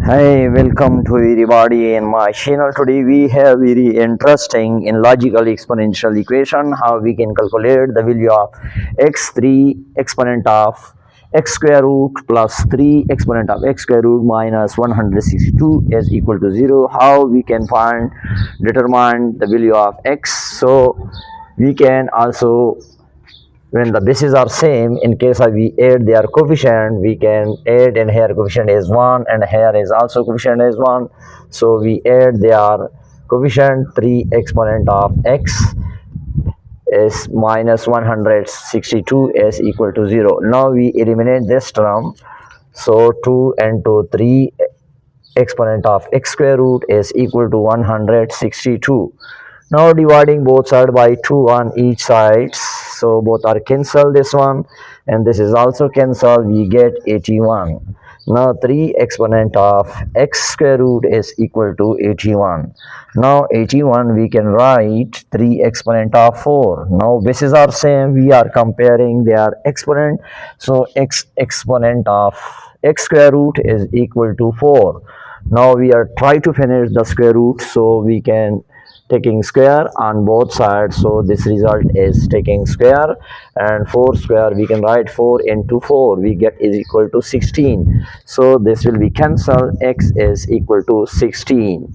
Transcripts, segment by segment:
Hi, welcome to everybody in my channel. Today we have very interesting in logical exponential equation how we can calculate the value of x3 exponent of x square root plus 3 exponent of x square root minus 162 is equal to 0. How we can determine the value of x. So we can also, when the bases are same, in case of we add their coefficient, we can add, and here coefficient is 1 and here is also coefficient is 1, so we add their coefficient. 3 exponent of x is minus 162 is equal to 0. Now we eliminate this term, so 2 and 2 3 exponent of x square root is equal to 162. Now dividing both sides by 2 on each side, so both are cancelled, this one and this is also cancelled, we get 81. Now 3 exponent of x square root is equal to 81. Now 81 we can write 3 exponent of 4. Now bases are same, we are comparing their exponent, so x exponent of x square root is equal to 4. Now we are trying to finish the square root, so we can taking square on both sides, so this result is taking square, and 4 square we can write 4 into 4 we get is equal to 16, so this will be cancelled. X is equal to 16.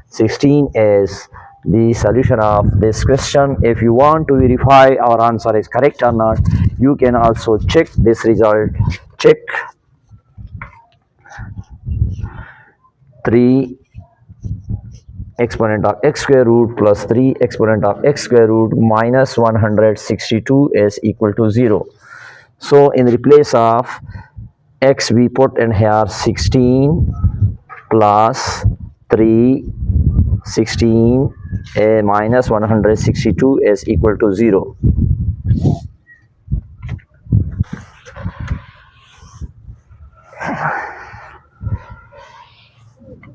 16 is the solution of this question. If you want to verify our answer is correct or not, you can also check this result. Check 3 exponent of x square root plus 3 exponent of x square root minus 162 is equal to 0. So in the place of x we put in here 16 plus 3 16 minus 162 is equal to 0.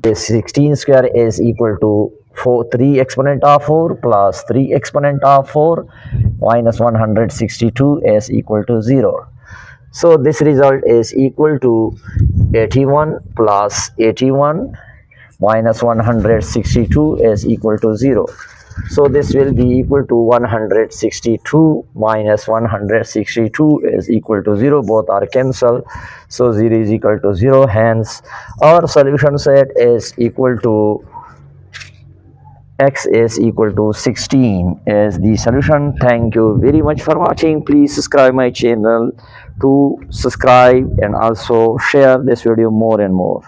This 16 square is equal to 3 exponent of 4 plus 3 exponent of 4 minus 162 is equal to 0. So this result is equal to 81 plus 81 minus 162 is equal to 0. So this will be equal to 162 minus 162 is equal to 0. Both are cancelled, so 0 is equal to 0. Hence our solution set is equal to x is equal to 16 is the solution. Thank you very much for watching. Please subscribe my channel to subscribe and also share this video more and more.